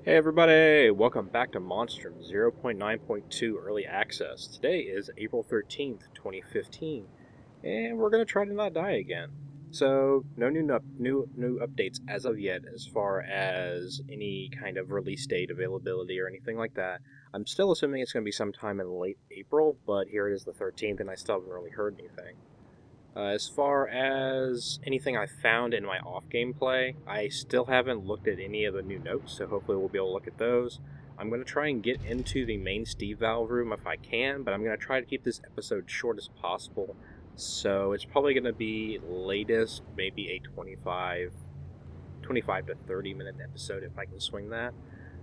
Hey everybody, welcome back to Monstrum 0.9.2 Early Access. Today is April 13th, 2015, and we're going to try to not die again. So, no new updates as of yet as far as any kind of release date, availability, or anything like that. I'm still assuming it's going to be sometime in late April, but here it is the 13th and I still haven't really heard anything. As far as anything I found in my off-game play, I still haven't looked at any of the new notes, so hopefully we'll be able to look at those. I'm going to try and get into the main Steve valve room if I can, but I'm going to try to keep this episode short as possible. So it's probably going to be latest, maybe a 25 to 30 minute episode if I can swing that.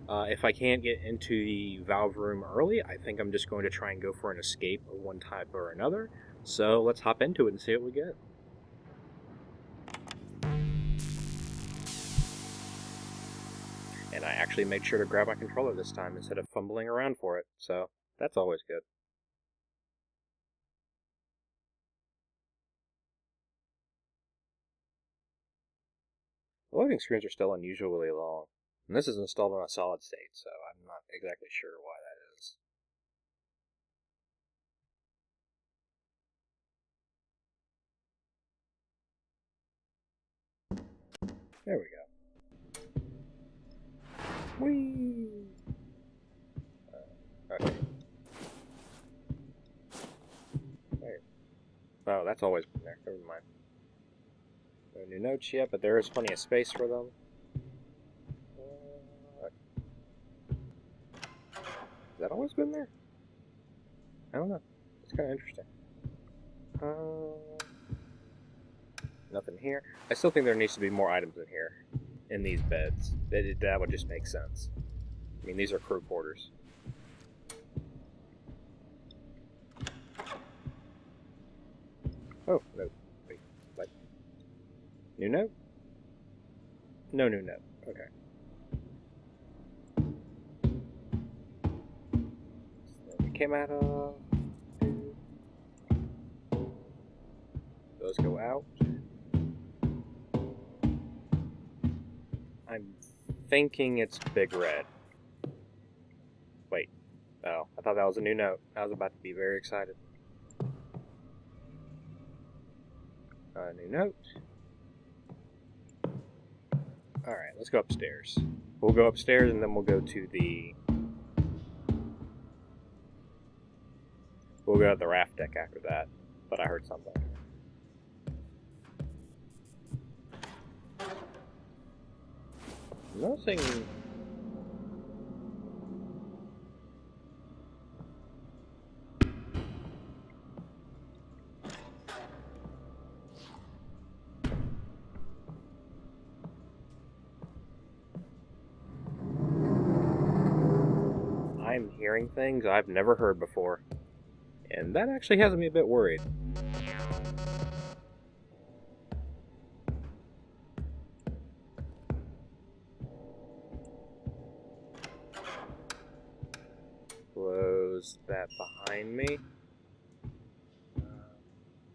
If I can't get into the valve room early, I think I'm just going to try and go for an escape of one type or another. So let's hop into it and see what we get. And I actually made sure to grab my controller this time instead of fumbling around for it, so that's always good. The loading screens are still unusually long, and this is installed on a solid state, so I'm not exactly sure why that is. There we go. Whee! Okay. There. Oh, that's always been there. Never mind. No new notes yet, but there is plenty of space for them. Has that always been there? I don't know. It's kind of interesting. Nothing here. I still think there needs to be more items in here, in these beds. That would just make sense. I mean, these are crew quarters. Oh, no. Wait, what? New note? No new note. Okay. So we came out of... Those go out. I'm thinking it's Big Red. Wait. Oh, I thought that was a new note. I was about to be very excited. New note. Alright, let's go upstairs. We'll go upstairs and then we'll go to the... We'll go to the raft deck after that. But I heard something. Nothing... I'm hearing things I've never heard before. And that actually has me a bit worried. Close that behind me.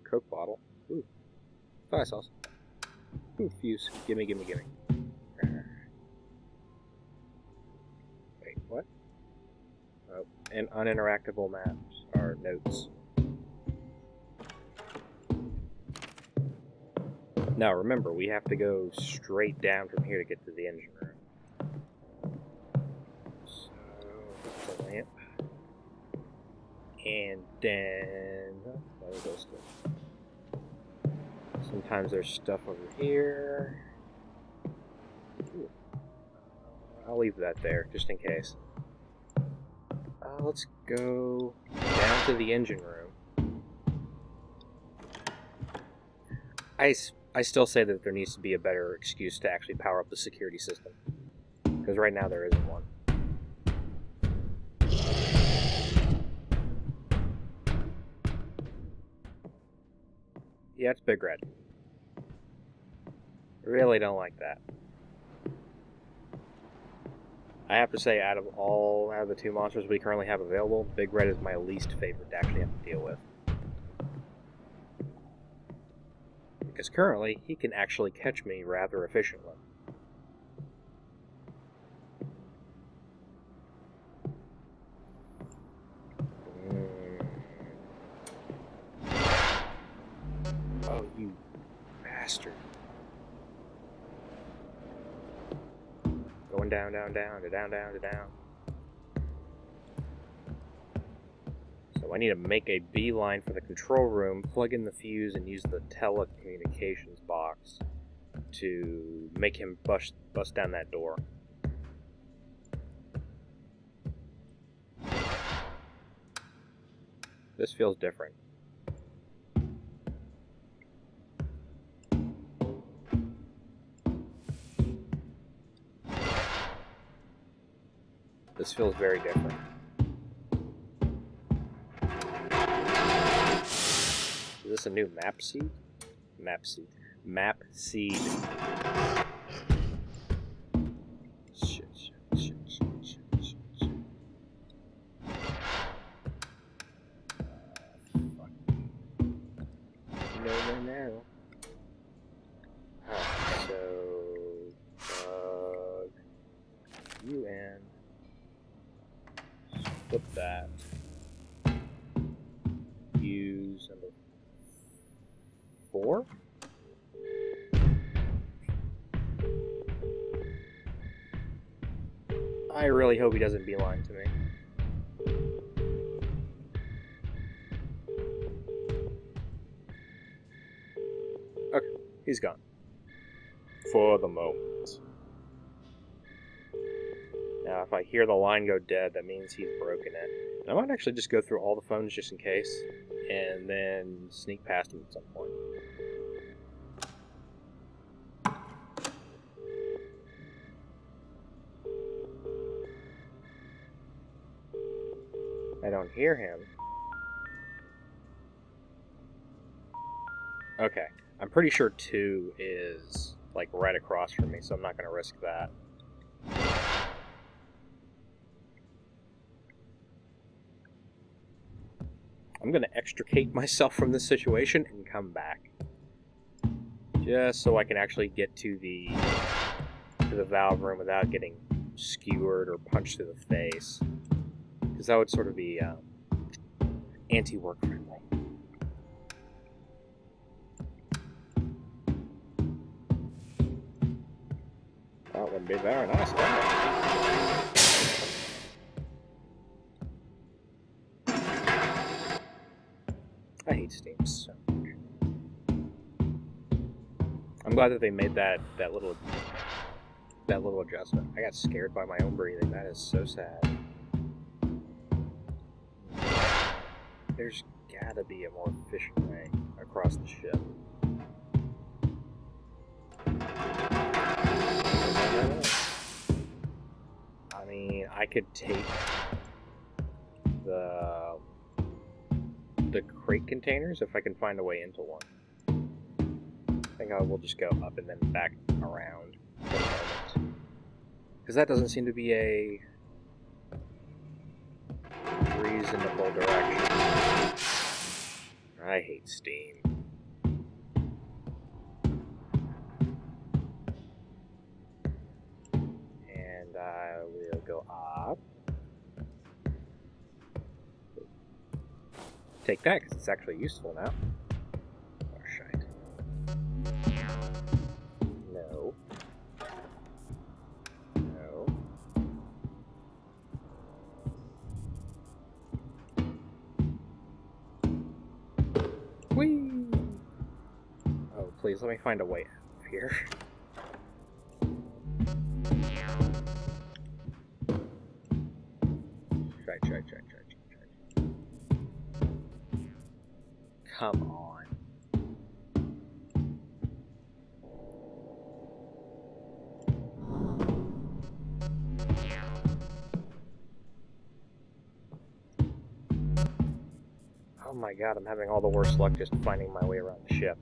Coke bottle. Ooh. Thought I saw some. Ooh, fuse. Gimme. Wait, what? Oh, and uninteractable maps, or notes. Now remember, we have to go straight down from here to get to the engine room. So, the lamp. And then... Oh, there goes stuff. Sometimes there's stuff over here. Ooh. I'll leave that there, just in case. Let's go down to the engine room. I still say that there needs to be a better excuse to actually power up the security system. Because right now there isn't one. Yeah, it's Big Red. Really don't like that. I have to say, out of the two monsters we currently have available, Big Red is my least favorite to actually have to deal with. Because currently, he can actually catch me rather efficiently. bastard. Going down, down, down, to down, down, to down. So I need to make a beeline for the control room, plug in the fuse, and use the telecommunications box to make him bust down that door. This feels different. This feels very different. Is this a new map seed? Map seed. Map seed. Shit. Fuck. No. Alright, so plug you in. Flip that. Use number 4. I really hope he doesn't beeline to me. Okay, he's gone. For the moment. Now, if I hear the line go dead, that means he's broken it. And I might actually just go through all the phones just in case, and then sneak past him at some point. I don't hear him. Okay, I'm pretty sure 2 is, like, right across from me, so I'm not going to risk that. I'm going to extricate myself from this situation and come back. Just so I can actually get to the valve room without getting skewered or punched through the face. Because that would sort of be anti-work friendly. That would be very nice, wouldn't it? I hate Steam so much. I'm glad that they made that little adjustment. I got scared by my own breathing. That is so sad. There's gotta be a more efficient way across the ship. I mean, I could take the crate containers if I can find a way into one. I think I will just go up and then back around for the moment. Because that doesn't seem to be a reasonable direction. I hate Steam. And I will go up. Take that, because it's actually useful now. Oh, shite. No. No. Whee! Oh, please, let me find a way out of here. Shite. Come on. Oh my god, I'm having all the worst luck just finding my way around the ship.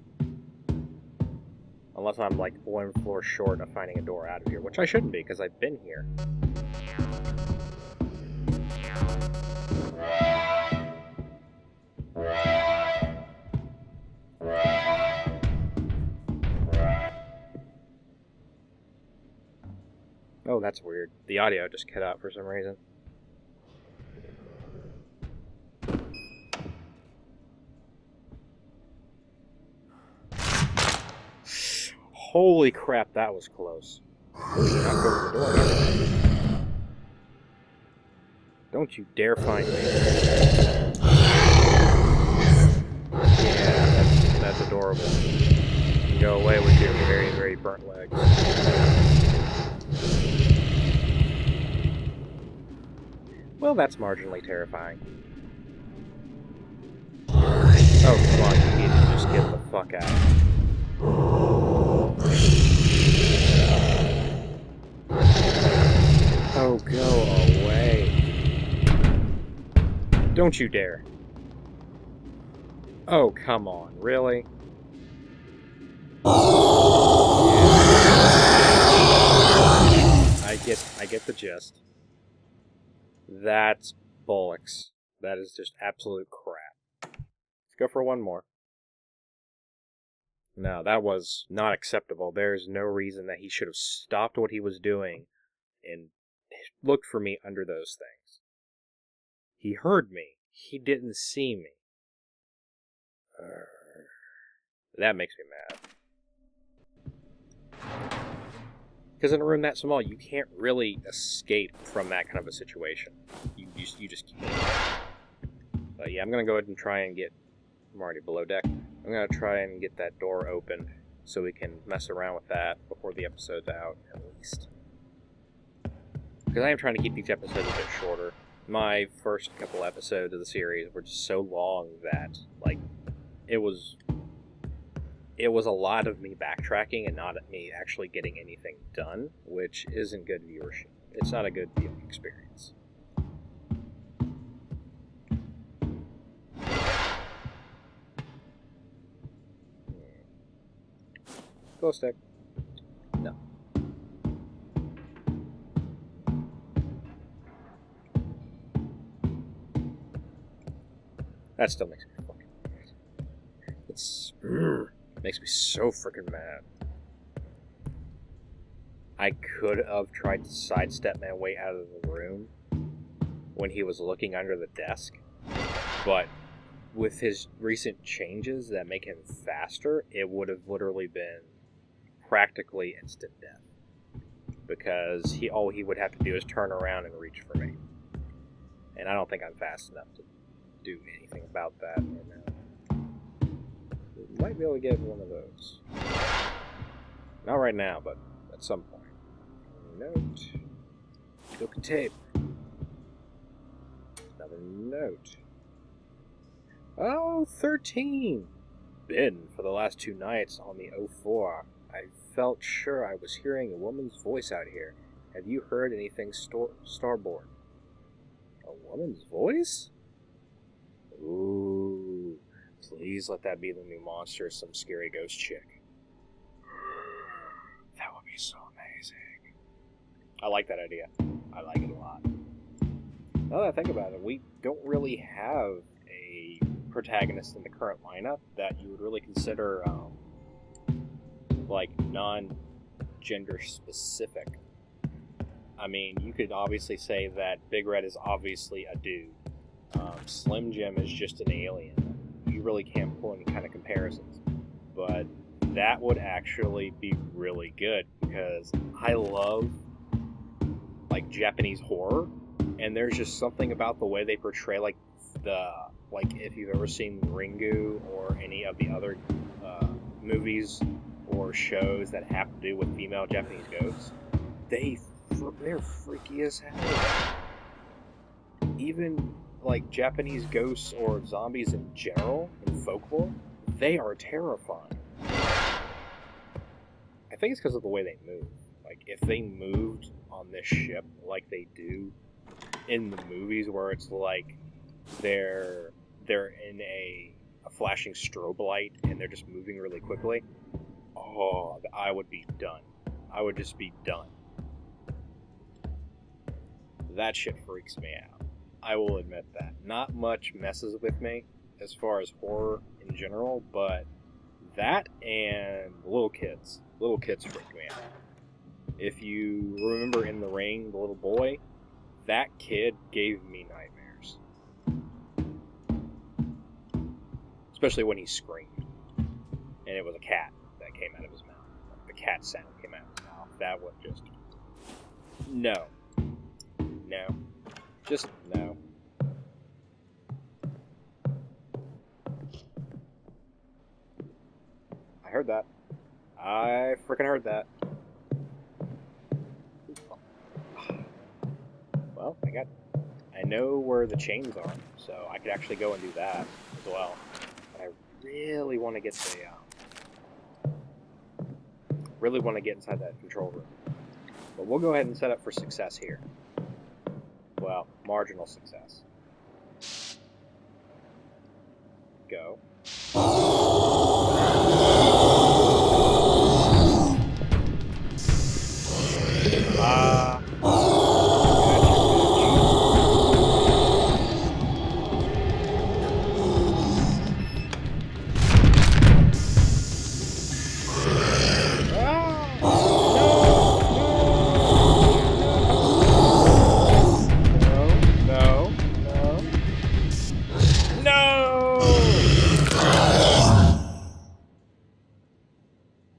Unless I'm like one floor short of finding a door out of here, which I shouldn't be, because I've been here. Oh, that's weird. The audio just cut out for some reason. Holy crap, that was close. Knocked over the door and everything. Don't you dare find me. Yeah, that's adorable. You can go away with your very, very burnt legs. Well, that's marginally terrifying. Oh, come on, you need to just get the fuck out. Oh, go away. Don't you dare. Oh, come on, really? I get the gist. That's bollocks. That is just absolute crap. Let's go for one more. No, that was not acceptable. There's no reason that he should have stopped what he was doing and looked for me under those things. He heard me. He didn't see me. That makes me mad. Because in a room that small, you can't really escape from that kind of a situation. You just can't. But yeah, I'm going to go ahead and try and get... I'm already below deck. I'm going to try and get that door opened so we can mess around with that before the episode's out, at least. Because I am trying to keep these episodes a bit shorter. My first couple episodes of the series were just so long that, like, it was a lot of me backtracking and not me actually getting anything done, which isn't good viewership. It's not a good viewing experience. Glow stick. No. That still makes me fucking mad. Makes me so freaking mad. I could have tried to sidestep my way out of the room when he was looking under the desk, but with his recent changes that make him faster, it would have literally been practically instant death. Because all he would have to do is turn around and reach for me. And I don't think I'm fast enough to do anything about that right now. We might be able to get one of those. Not right now, but at some point. Note. Look at tape. Another note. Oh, 13! Been for the last 2 nights on the 04. I felt sure I was hearing a woman's voice out here. Have you heard anything starboard? A woman's voice? Ooh. Please let that be the new monster, some scary ghost chick. That would be so amazing. I like that idea. I like it a lot. Now that I think about it, we don't really have a protagonist in the current lineup that you would really consider, like, non-gender specific. I mean, you could obviously say that Big Red is obviously a dude. Slim Jim is just an alien. You really can't pull any kind of comparisons. But that would actually be really good because I love, like, Japanese horror, and there's just something about the way they portray, like, if you've ever seen Ringu or any of the other movies or shows that have to do with female Japanese ghosts, they're freaky as hell. Even, like, Japanese ghosts or zombies in general, in folklore, they are terrifying. I think it's because of the way they move. Like, if they moved on this ship like they do in the movies, where it's like they're in a flashing strobe light and they're just moving really quickly, oh, I would be done. I would just be done. That shit freaks me out. I will admit that. Not much messes with me as far as horror in general, but that and little kids. Little kids freak me out. If you remember in The Ring, the little boy, that kid gave me nightmares. Especially when he screamed. And it was a cat that came out of his mouth. The cat sound came out of his mouth. That would just... No. No. Just no. I heard that. I freaking heard that. Well, I know where the chains are, so I could actually go and do that as well. But I really want to get really want to get inside that control room. But we'll go ahead and set up for success here. Well, marginal success. Go.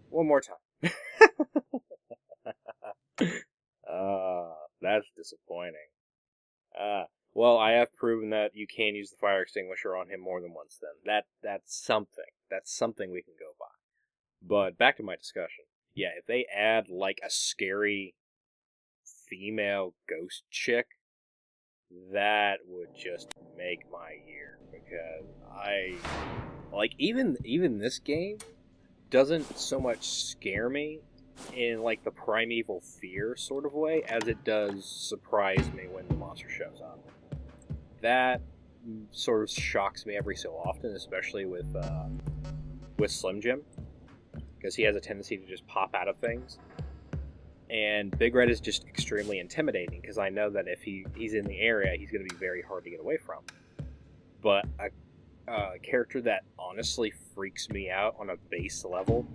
One more time. That's disappointing. Well, I have proven that you can use the fire extinguisher on him more than once then. That's something. That's something we can go by. But back to my discussion. Yeah, if they add, like, a scary female ghost chick, that would just make my year. Because even this game doesn't so much scare me in, like, the primeval fear sort of way as it does surprise me when the monster shows up. That sort of shocks me every so often, especially with Slim Jim, because he has a tendency to just pop out of things. And Big Red is just extremely intimidating, because I know that if he's in the area, he's going to be very hard to get away from. But a character that honestly freaks me out on a base level,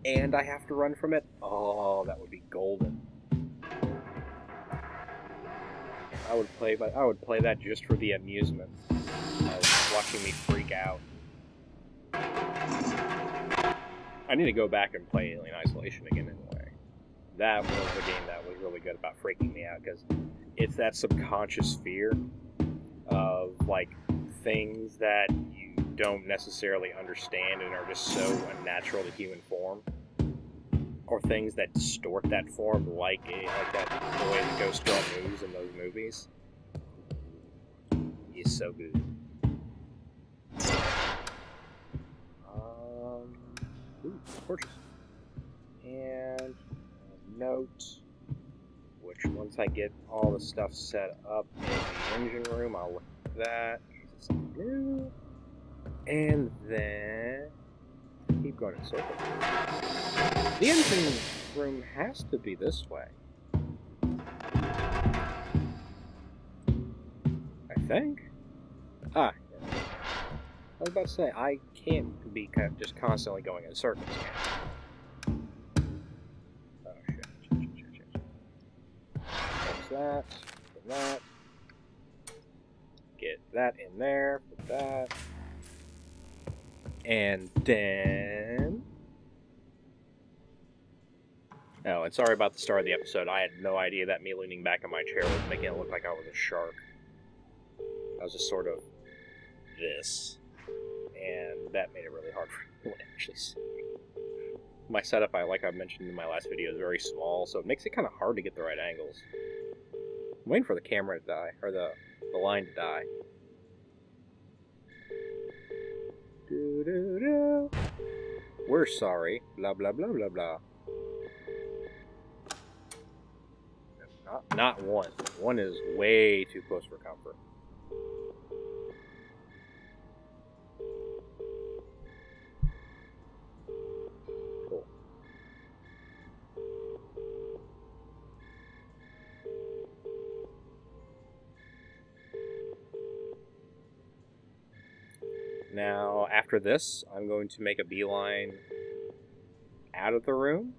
and I have to run from it, oh, that would be golden. I would play that just for the amusement of watching me freak out. I need to go back and play Alien Isolation again anyway. That was the game that was really good about freaking me out, because it's that subconscious fear of, like, things that you don't necessarily understand and are just so unnatural to human form, or things that distort that form, like that the way the Ghost Girl moves in those movies is so good. Torches. And a note, which once I get all the stuff set up in the engine room, I'll look at that. It's something new. And then keep going in circles. The engine room has to be this way. I think. I was about to say, I can't be just constantly going in circles. Oh, shit. Fix that. Put that. Get that in there. Put that. And then... Oh, and sorry about the start of the episode. I had no idea that me leaning back in my chair was making it look like I was a shark. I was just sort of this. And that made it really hard for me to actually see. My setup, like I mentioned in my last video, is very small, so it makes it kind of hard to get the right angles. I'm waiting for the camera to die, or the line to die. Doo-doo-doo. We're sorry. Blah, blah, blah, blah, blah. Not one. One is way too close for comfort. Cool. Now, after this, I'm going to make a beeline out of the room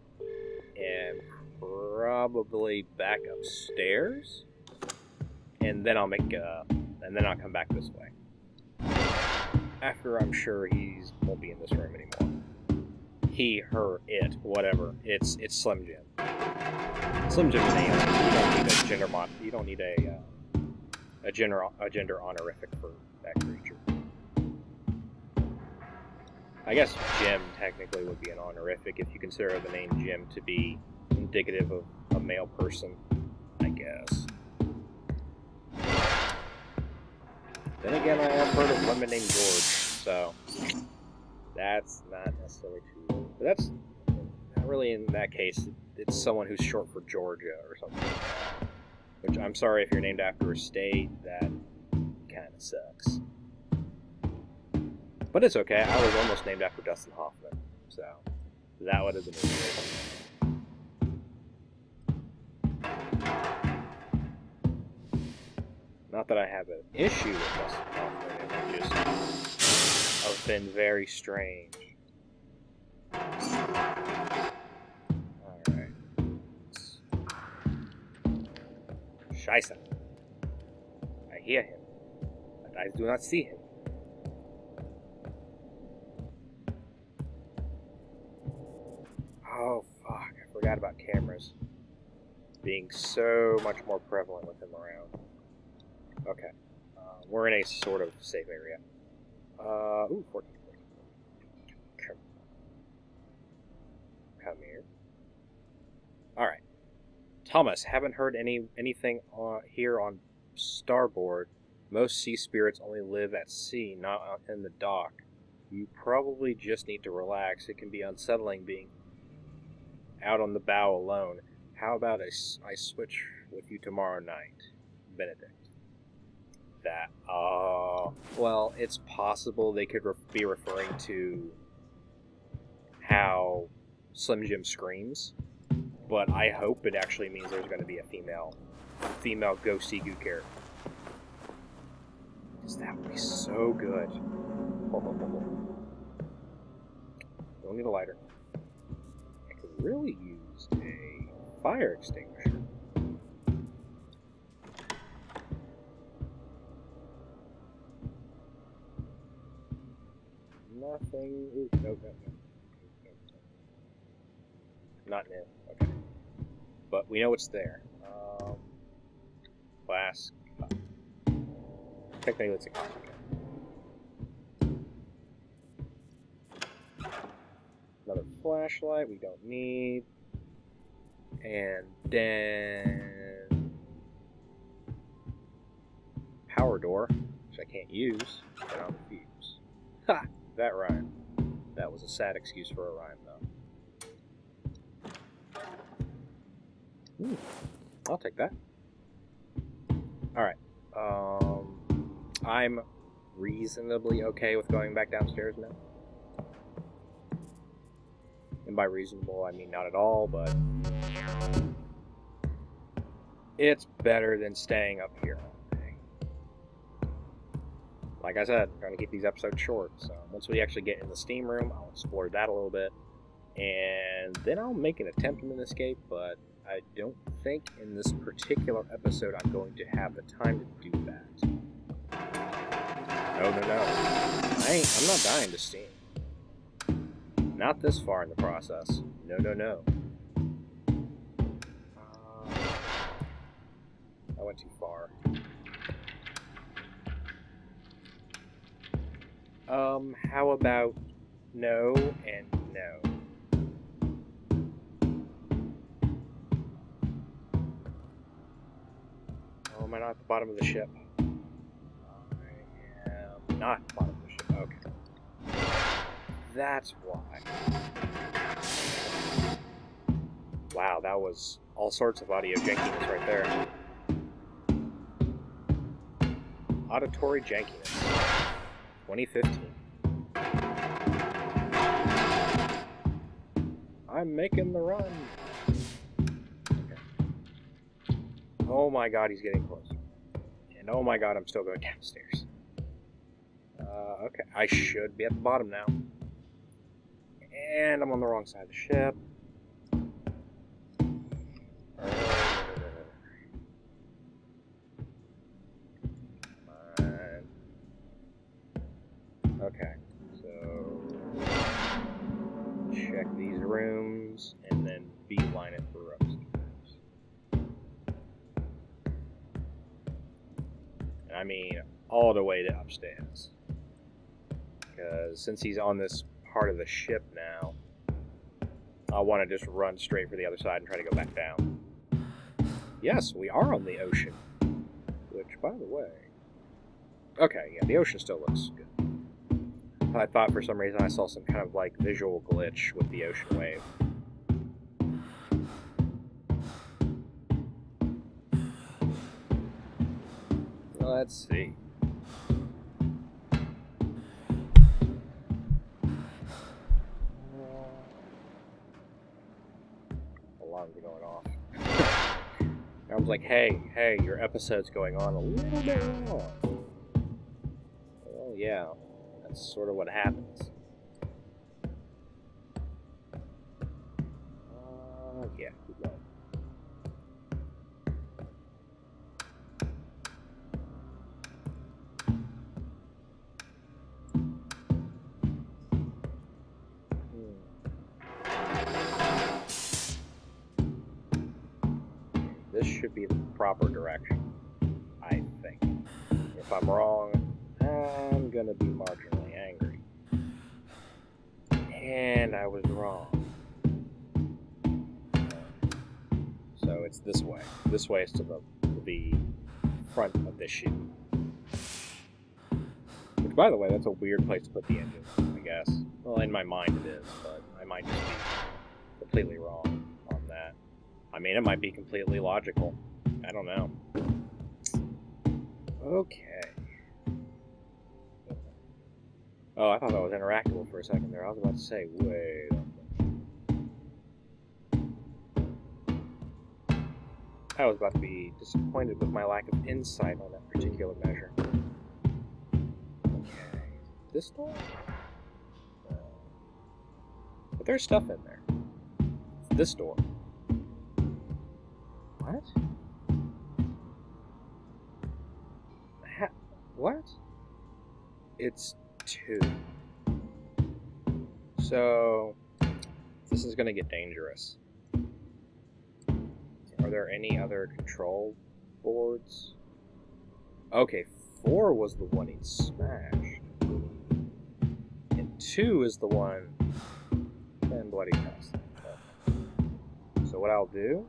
and probably back upstairs, and then I'll come back this way. After I'm sure he won't be in this room anymore. he, her, it, whatever. It's Slim Jim. Slim Jim is an alien. You don't need a gender you don't need a gender honorific for that creature. I guess Jim technically would be an honorific if you consider the name Jim to be indicative of a male person, I guess. Then again, I have heard of women named George, so that's not necessarily true. But that's not really in that case. It's someone who's short for Georgia or something like that. Which, I'm sorry if you're named after a state, that kind of sucks. But it's okay, I was almost named after Dustin Hoffman, so that would have been weird. Not that I have an issue with Dustin Hoffman, it would just have been very strange. Alright. Scheiße. I hear him, but I do not see him. Oh, fuck. I forgot about cameras being so much more prevalent with him around. Okay. We're in a sort of safe area. Ooh, 14. Come here. Alright. Thomas, haven't heard anything here on Starboard. Most sea spirits only live at sea, not in the dock. You probably just need to relax. It can be unsettling being out on the bow alone. How about I switch with you tomorrow night? Benedict. That, well, it's possible they could be referring to how Slim Jim screams, but I hope it actually means there's going to be a female ghosty goo character. Because that would be so good. Don't need a lighter. I could really use a fire extinguisher. Nothing. Ooh, no. Not new. Okay. But we know it's there. Glass cup. Technically, it's a coffee cup. Another flashlight we don't need. And then power door, which I can't use, but I'll refuse. Ha! That rhymed. That was a sad excuse for a rhyme, though. I'll take that. Alright. I'm reasonably okay with going back downstairs now. And by reasonable, I mean not at all, but it's better than staying up here all day. Like I said, I'm trying to keep these episodes short, so once we actually get in the steam room, I'll explore that a little bit, and then I'll make an attempt at an escape, but I don't think in this particular episode I'm going to have the time to do that. No. I'm not dying to steam. Not this far in the process. No. I went too far. How about no and no? Oh, am I not at the bottom of the ship? I am not at the bottom of the ship. Okay. That's why. Wow, that was all sorts of audio jankiness right there. Auditory jankiness. 2015. I'm making the run. Okay. Oh my god, he's getting closer. And oh my god, I'm still going downstairs. Okay, I should be at the bottom now. And I'm on the wrong side of the ship. Okay, so check beeline it for upstairs. And I mean, all the way to upstairs. Because since he's on this part of the ship now, I want to just run straight for the other side and try to go back down. Yes, we are on the ocean. Which, by the way... Okay, yeah, the ocean still looks good. I thought for some reason I saw some kind of like visual glitch with the ocean wave. Let's see. Alarms are going off. I was like, hey, your episode's going on a little bit long. Well, yeah. That's sort of what happens. Yeah, keep going. This should be the proper direction, I think. If I'm wrong, I'm gonna be marginally angry. And I was wrong. So it's this way. This way is to the front of this ship. Which, by the way, that's a weird place to put the engine, I guess. Well, in my mind it is, but I might just be completely wrong on that. I mean, it might be completely logical. I don't know. Okay. Oh, I thought that was interactable for a second there. I was about to say, wait a minute. I was about to be disappointed with my lack of insight on that particular measure. Okay. This door? No. But there's stuff in there. It's this door. What? What? It's 2. So, this is going to get dangerous. Are there any other control boards? Okay, 4 was the one he smashed. And 2 is the one... and bloody passed. So what I'll do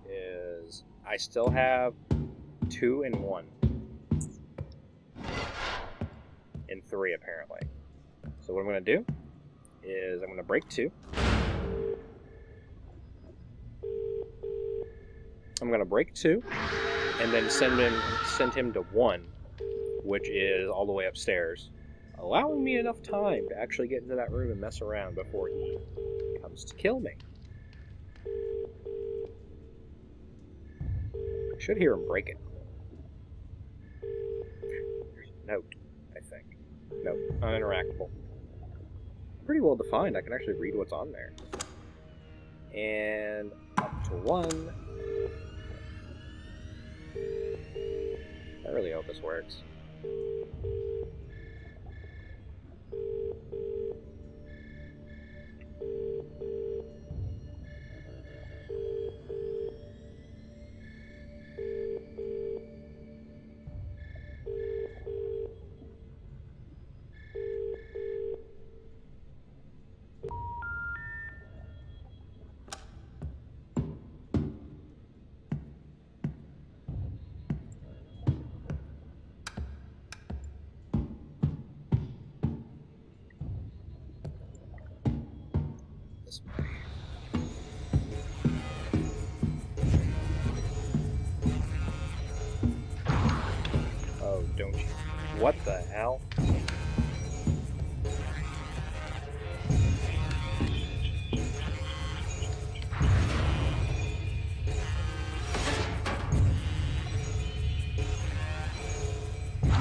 is... I still have 2 and 1. And 3, apparently. So what I'm going to do is I'm going to break 2. I'm going to break 2, and then send him to 1, which is all the way upstairs, allowing me enough time to actually get into that room and mess around before he comes to kill me. I should hear him break it. There's a note, I think. Nope, uninteractable. Pretty well defined. I can actually read what's on there. And up to 1. I really hope this works. This way. Oh, don't you? What the hell?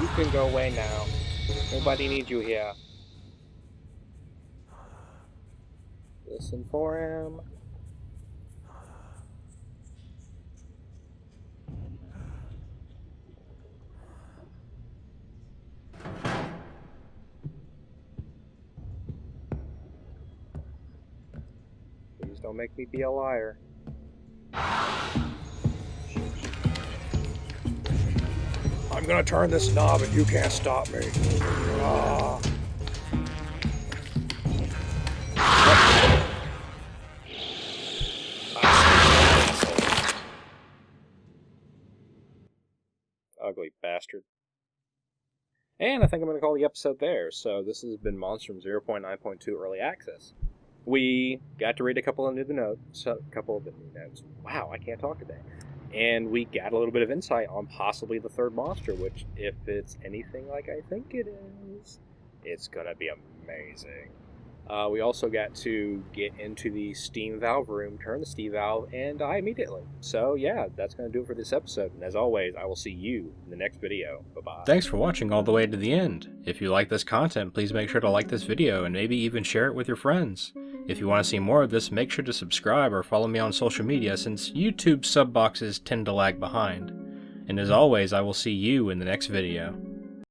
You can go away now. Nobody needs you here. Listen for him. Please Don't make me be a liar. I'm gonna turn this knob and you can't stop me. Ah. Ugly bastard. And I think I'm going to call the episode there. So this has been Monstrum 0.9.2 Early Access. We got to read a couple of new notes. Wow, I can't talk today. And we got a little bit of insight on possibly the third monster, which, if it's anything like I think it is, it's going to be amazing. We also got to get into the steam valve room, turn the steam valve, and die immediately. So yeah, that's going to do it for this episode. And as always, I will see you in the next video. Bye-bye. Thanks for watching all the way to the end. If you like this content, please make sure to like this video and maybe even share it with your friends. If you want to see more of this, make sure to subscribe or follow me on social media, since YouTube sub boxes tend to lag behind. And as always, I will see you in the next video.